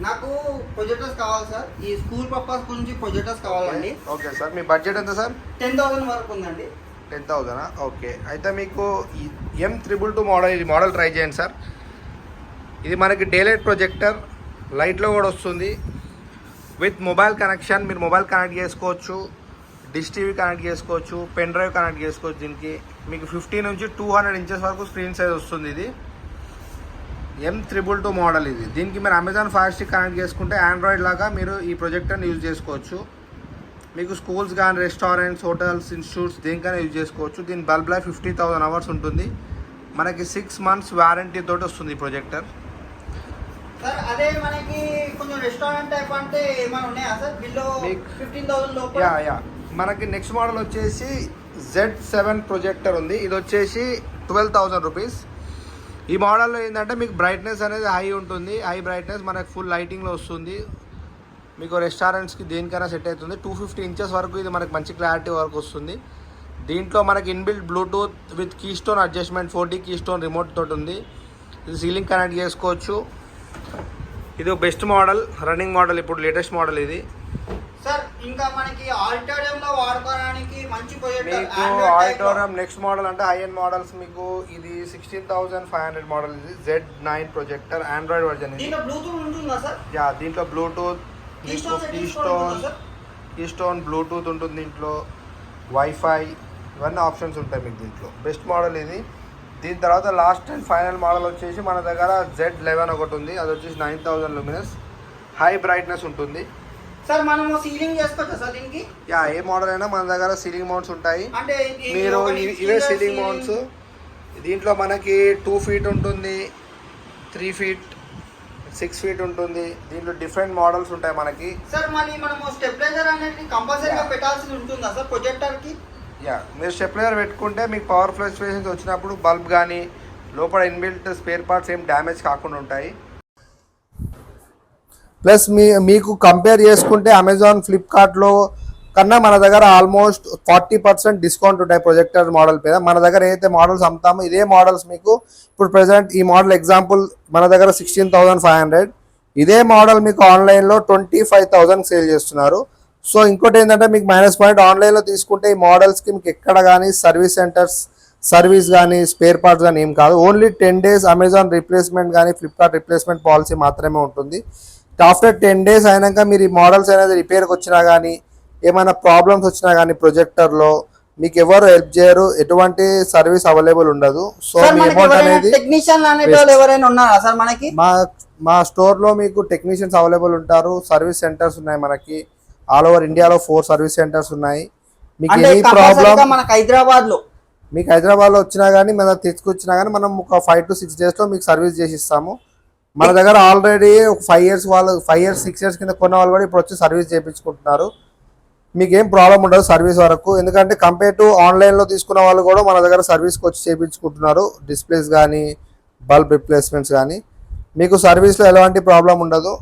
నాకు ప్రొజెక్టర్స్ కావాలి సార్. ఈ స్కూల్ పర్పస్ గురించి ప్రొజెక్టర్స్ కావాలండి. ఓకే సార్, మీ బడ్జెట్ ఎంత సార్? 10,000 వరకు ఉందండి. 10,000. ఓకే, అయితే మీకు M222 మోడల్, ఈ మోడల్ ట్రై చేయండి సార్. ఇది మనకి డేలైట్ ప్రొజెక్టర్, లైట్లో కూడా వస్తుంది. విత్ మొబైల్ కనెక్షన్, మీరు మొబైల్ కనెక్ట్ చేసుకోవచ్చు, డిష్ టీవీ కనెక్ట్ చేసుకోవచ్చు, పెన్ డ్రైవ్ కనెక్ట్ చేసుకోవచ్చు. దీనికి మీకు 50 నుంచి 200 ఇంచెస్ వరకు స్క్రీన్ సైజ్ వస్తుంది. ఇది M222 మోడల్. ఇది దీనికి మీరు అమెజాన్ ఫైర్ స్టిక్ కనెక్ట్ చేసుకుంటే ఆండ్రాయిడ్ లాగా మీరు ఈ ప్రొజెక్టర్ని యూజ్ చేసుకోవచ్చు. మీకు స్కూల్స్ కానీ, రెస్టారెంట్స్, హోటల్స్, ఇన్స్టిట్యూట్స్ దేనికైనా యూజ్ చేసుకోవచ్చు. దీని బల్బ్ లైఫ్ 50,000 అవర్స్ ఉంటుంది. మనకి 6 months వారంటీ తోటి వస్తుంది ఈ ప్రొజెక్టర్. సార్ అదే మనకి కొంచెం రెస్టారెంట్ టైప్ అంటే ఏమైనా ఉన్నాయా సార్? బిలో 15,000 లోపు. యా మనకి నెక్స్ట్ మోడల్ వచ్చేసి Z7 ప్రొజెక్టర్ ఉంది. ఇది వచ్చేసి 12,000 రూపీస్. ఈ మోడల్లో ఏంటంటే మీకు బ్రైట్నెస్ అనేది హై ఉంటుంది. హై బ్రైట్నెస్ మనకు ఫుల్ లైటింగ్లో వస్తుంది. మీకు రెస్టారెంట్స్కి దేనికైనా సెట్ అవుతుంది. 250 ఇంచెస్ వరకు ఇది మనకి మంచి క్లారిటీ వరకు వస్తుంది. దీంట్లో మనకి inbuilt Bluetooth with keystone adjustment 4D keystone remote తోటి ఉంది. ఇది సీలింగ్ కనెక్ట్ చేసుకోవచ్చు. ఇది బెస్ట్ మోడల్, రన్నింగ్ మోడల్, ఇప్పుడు లేటెస్ట్ మోడల్ ఇది. సార్ ఇంకా మనకి ఆడిటోరియంలో వాడుకోవడానికి మంచి ప్రొజెక్టర్. మీకు ఆడిటోరియం నెక్స్ట్ మోడల్ అంటే హై ఎండ్ మోడల్స్. మీకు ఇది 16,500 మోడల్. ఇది Z9 ప్రొజెక్టర్, ఆండ్రాయిడ్ వర్జన్. దీంట్లో బ్లూటూత్ ఉంటుందా సార్? యా, దీంట్లో బ్లూటూత్, కీ స్టోన్ బ్లూటూత్ ఉంటుంది. దీంట్లో వైఫై ఇవన్నీ ఆప్షన్స్ ఉంటాయి మీకు దీంట్లో. బెస్ట్ మోడల్ ఇది. దీని తర్వాత లాస్ట్ అండ్ ఫైనల్ మోడల్ వచ్చేసి మన దగ్గర Z11 ఒకటి ఉంది. అది వచ్చేసి 9,000 లూమినస్, హై బ్రైట్నెస్ ఉంటుంది. సార్ మనము సీలింగ్ చేసుకోవచ్చా సార్ దీనికి? యా, ఏ మోడల్ అయినా మన దగ్గర సీలింగ్ మౌంట్స్ ఉంటాయి. అంటే మీరు ఇవే సీలింగ్ మౌంట్స్. దీంట్లో మనకి 2 feet ఉంటుంది, 3 feet, 6 feet ఉంటుంది. దీంట్లో డిఫరెంట్ మోడల్స్ ఉంటాయి మనకి. సార్ మరి మనము స్టెబిలైజర్ అనేది కంపల్సరీగా పెట్టాల్సి ఉంటుందా సార్ ప్రొజెక్టర్కి? యా, మీరు స్టెబిలైజర్ పెట్టుకుంటే మీకు పవర్ ఫ్లక్చుయేషన్స్ వచ్చినప్పుడు బల్బ్ కానీ లోపల ఇన్బిల్ట్ స్పేర్ పార్ట్స్ ఏం డ్యామేజ్ కాకుండా ఉంటాయి. ప్లస్ మీకు కంపేర్ చేసుకుంటే అమెజాన్, ఫ్లిప్కార్ట్లో కన్నా మన దగ్గర ఆల్మోస్ట్ 40% డిస్కౌంట్ ఉంటాయి ప్రొజెక్టర్ మోడల్ మీద. మన దగ్గర ఏదైతే మోడల్స్ అమ్ముతామో ఇదే మోడల్స్ మీకు ఇప్పుడు ప్రెసెంట్ ఈ మోడల్ ఎగ్జాంపుల్ మన దగ్గర 16,500. ఇదే మోడల్ మీకు ఆన్లైన్లో 25,000 సేల్ చేస్తున్నారు. సో ఇంకోటి ఏంటంటే మీకు మైనస్ పాయింట్, ఆన్లైన్లో తీసుకుంటే ఈ మోడల్స్కి మీకు ఎక్కడ కానీ సర్వీస్ సెంటర్స్ సర్వీస్ కానీ స్పేర్ పార్ట్స్ కానీ ఏం కాదు. ఓన్లీ 10 days అమెజాన్ రీప్లేస్మెంట్ కానీ ఫ్లిప్కార్ట్ రీప్లేస్మెంట్ పాలసీ మాత్రమే ఉంటుంది. ఆఫ్టర్ 10 days అయినాక మీరు ఈ మోడల్స్ అనేది రిపేర్కి వచ్చినా కానీ ఏమైనా ప్రాబ్లమ్స్ వచ్చినా కానీ ప్రొజెక్టర్లో మీకు ఎవరు హెల్ప్ చేయరు, ఎటువంటి సర్వీస్ అవైలబుల్ ఉండదు. సో మీ అమౌంట్ అనేది మా స్టోర్లో మీకు టెక్నీషియన్స్ అవైలబుల్ ఉంటారు. సర్వీస్ సెంటర్స్ ఉన్నాయి మనకి ఆల్ ఓవర్ ఇండియాలో 4 సర్వీస్ సెంటర్స్ ఉన్నాయి. మీకు ఎనీ ప్రాబ్లమ్ మీకు హైదరాబాద్లో వచ్చినా కానీ మన తీసుకొచ్చినా కానీ మనం ఒక 5 to 6 daysలో మీకు సర్వీస్ చేసి ఇస్తాము. మన దగ్గర ఆల్రెడీ ఒక 5 years వాళ్ళు 5 years 6 years కింద కొన్న వాళ్ళు కూడా ఇప్పుడు వచ్చి సర్వీస్ చేయించుకుంటున్నారు. మీకు ఏం ప్రాబ్లం ఉండదు సర్వీస్ వరకు. ఎందుకంటే కంపేర్ టు ఆన్లైన్లో తీసుకున్న వాళ్ళు కూడా మన దగ్గర సర్వీస్కి వచ్చి చేయించుకుంటున్నారు. డిస్ప్లేస్ కానీ బల్బ్ రిప్లేస్మెంట్స్ కానీ మీకు సర్వీస్లో ఎలాంటి ప్రాబ్లం ఉండదు.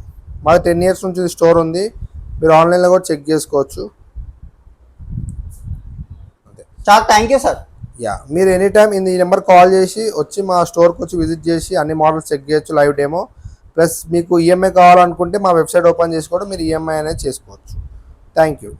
మాది 10 years నుంచి స్టోర్ ఉంది. మీరు ఆన్లైన్లో కూడా చెక్ చేసుకోవచ్చు. చాలా థ్యాంక్ యూ సార్. యా, మీరు ఎనీ టైమ్ ఈ నెంబర్ కాల్ చేసి వచ్చి మా స్టోర్కి వచ్చి విజిట్ చేసి అన్ని మోడల్స్ చెక్ చేయొచ్చు లైవ్ డెమో. ప్లస్ మీకు ఈఎంఐ కావాలనుకుంటే మా వెబ్సైట్ ఓపెన్ చేసి కూడా మీరు ఈఎంఐ అనేది చేసుకోవచ్చు. Thank you.